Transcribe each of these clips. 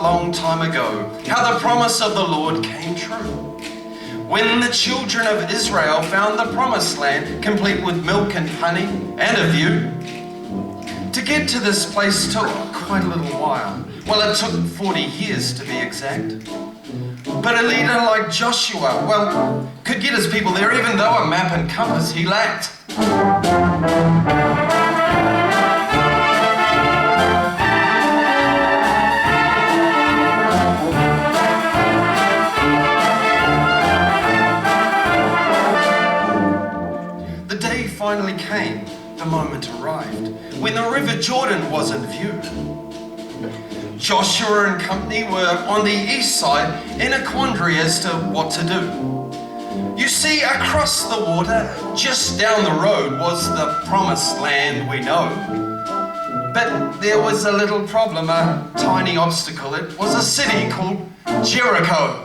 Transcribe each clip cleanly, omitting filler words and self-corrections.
long time ago how the promise of the Lord came true. When the children of Israel found the promised land, complete with milk and honey and a view. To get to this place took quite a little while. Well, it took 40 years to be exact. But a leader like Joshua, well, could get his people there even though a map and compass he lacked. Finally came, the moment arrived, when the River Jordan was in view. Joshua and company were on the east side in a quandary as to what to do. You see, across the water, just down the road, was the promised land we know. But there was a little problem, a tiny obstacle. It was a city called Jericho.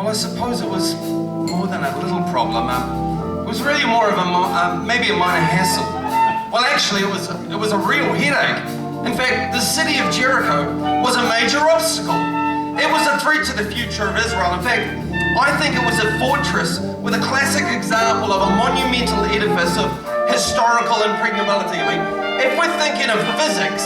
I suppose it was more than a little problem. It was really more of maybe a minor hassle. Well, actually, it was a real headache. In fact, the city of Jericho was a major obstacle. It was a threat to the future of Israel. In fact, I think it was a fortress with a classic example of a monumental edifice of historical impregnability. I mean, if we're thinking of physics,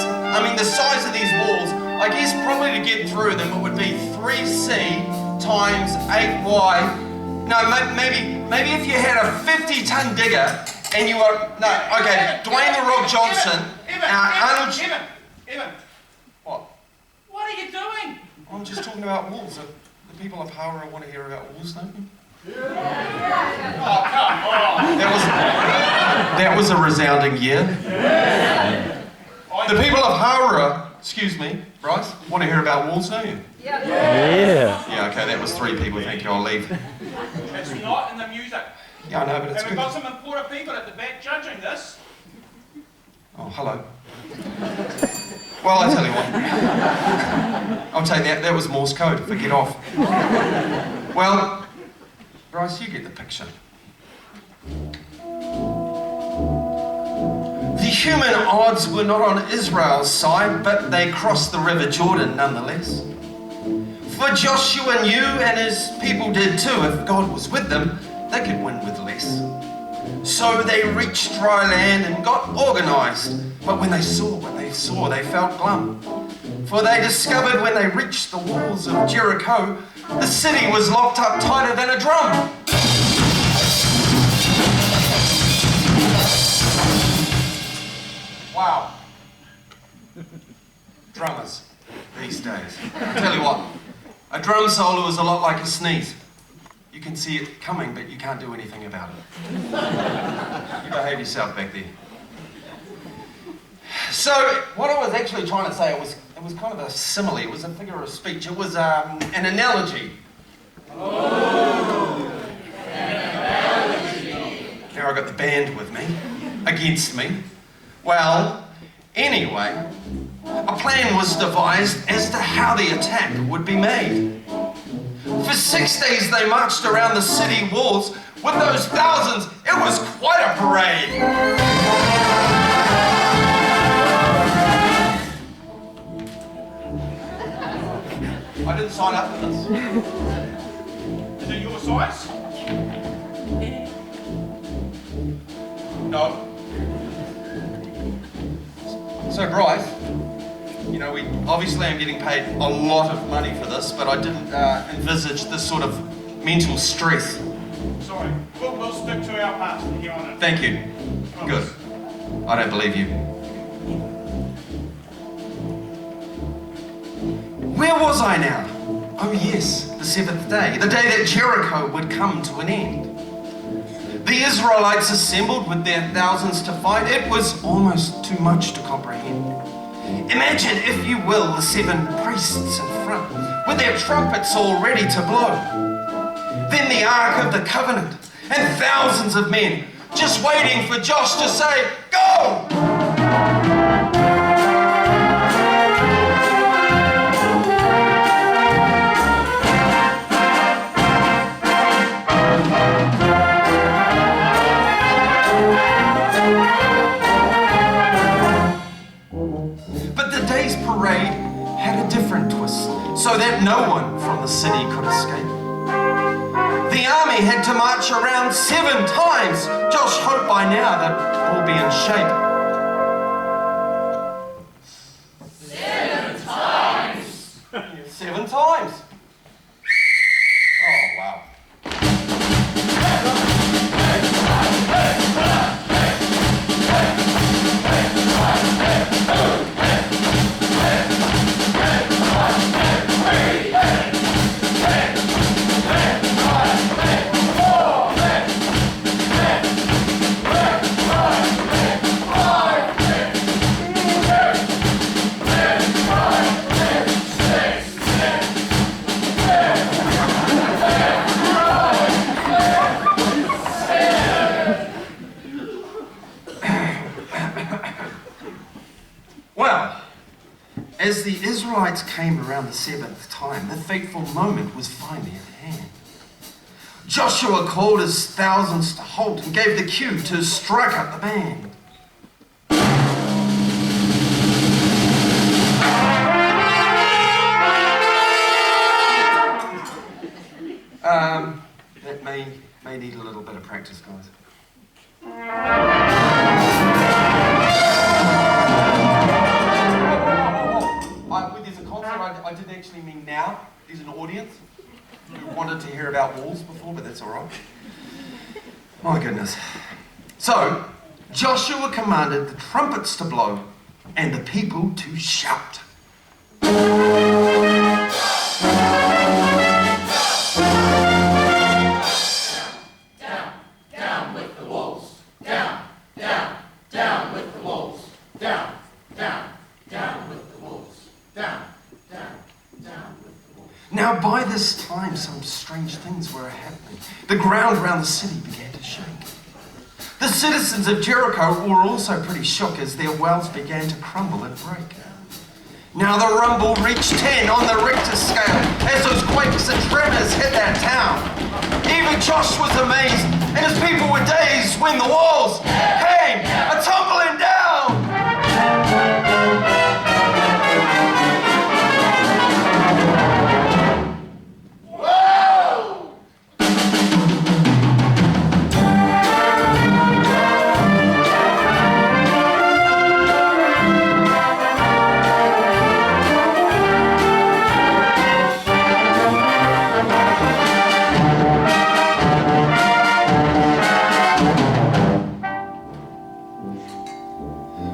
the size of these walls, I guess probably to get through them it would be 3C times 8Y. No, maybe if you had a 50-ton digger and you were, Dwayne The Rock Johnson. Evan. What? What are you doing? I'm just talking about walls. The people of Hawera want to hear about walls, don't you? Yeah. Oh, come on. That was a resounding yeah. The people of Hawera, excuse me, Bryce, want to hear about walls, don't you? Yeah. Yeah, okay, that was 3 people. Thank you, I'll leave. It's not in the music. Yeah, I know, but it's and we've good. got some important people at the back judging this. Oh, hello. Well, I tell you what. I'll tell you that was Morse code. Forget off. Well, Bryce, you get the picture. The human odds were not on Israel's side, but they crossed the River Jordan nonetheless. For Joshua knew, and his people did too, if God was with them, they could win with less. So they reached dry land and got organised. But when they saw what they saw, they felt glum. For they discovered when they reached the walls of Jericho, the city was locked up tighter than a drum. Wow. Drummers these days. I tell you what, a drum solo is a lot like a sneeze. You can see it coming, but you can't do anything about it. You behave yourself back there. So, what I was actually trying to say, it was kind of a simile, it was a figure of speech, it was an analogy. Oh, an analogy. Now I've got the band with me, against me. Well, anyway, a plan was devised as to how the attack would be made. For 6 days they marched around the city walls with those thousands. It was quite a parade. I didn't sign up for this. Is it your size? No. So Bryce, you know, obviously I'm getting paid a lot of money for this, but I didn't envisage this sort of mental stress. Sorry, we'll stick to our parts from here on in. Thank you. Good. I don't believe you. Where was I now? Oh yes, the 7th day, the day that Jericho would come to an end. The Israelites assembled with their thousands to fight. It was almost too much to comprehend. Imagine, if you will, the 7 priests in front, with their trumpets all ready to blow. Then the Ark of the Covenant, and thousands of men just waiting for Josh to say, "Go!" that no one from the city could escape. The army had to march around 7 times. Josh hoped by now that all be in shape. 7 times! 7 times. Oh, wow. Well, as the Israelites came around the 7th time, the fateful moment was finally at hand. Joshua called his thousands to halt and gave the cue to strike up the band. That may need a little bit of practice, guys. There's a concert, I didn't actually mean now. There's an audience who wanted to hear about walls before, but that's all right. My goodness. So, Joshua commanded the trumpets to blow and the people to shout. Down with the wolves. Down with the wolves. Down with the wolves. Down with the wolves. Now, by this time, some strange things were happening. The ground around the city began to shake. The citizens of Jericho were also pretty shook as their wells began to crumble and break. Now the rumble reached 10 on the Richter scale as those quakes and tremors hit that town. Even Josh was amazed, and his people were dazed when the walls came a-tumbling down.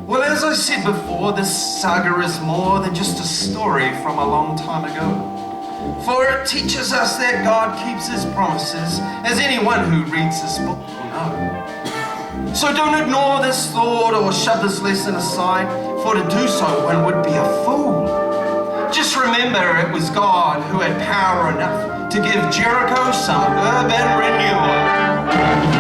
Well, as I said before, this saga is more than just a story from a long time ago. For it teaches us that God keeps his promises, as anyone who reads this book will know. So don't ignore this thought or shove this lesson aside, for to do so one would be a fool. Just remember it was God who had power enough to give Jericho some urban renewal.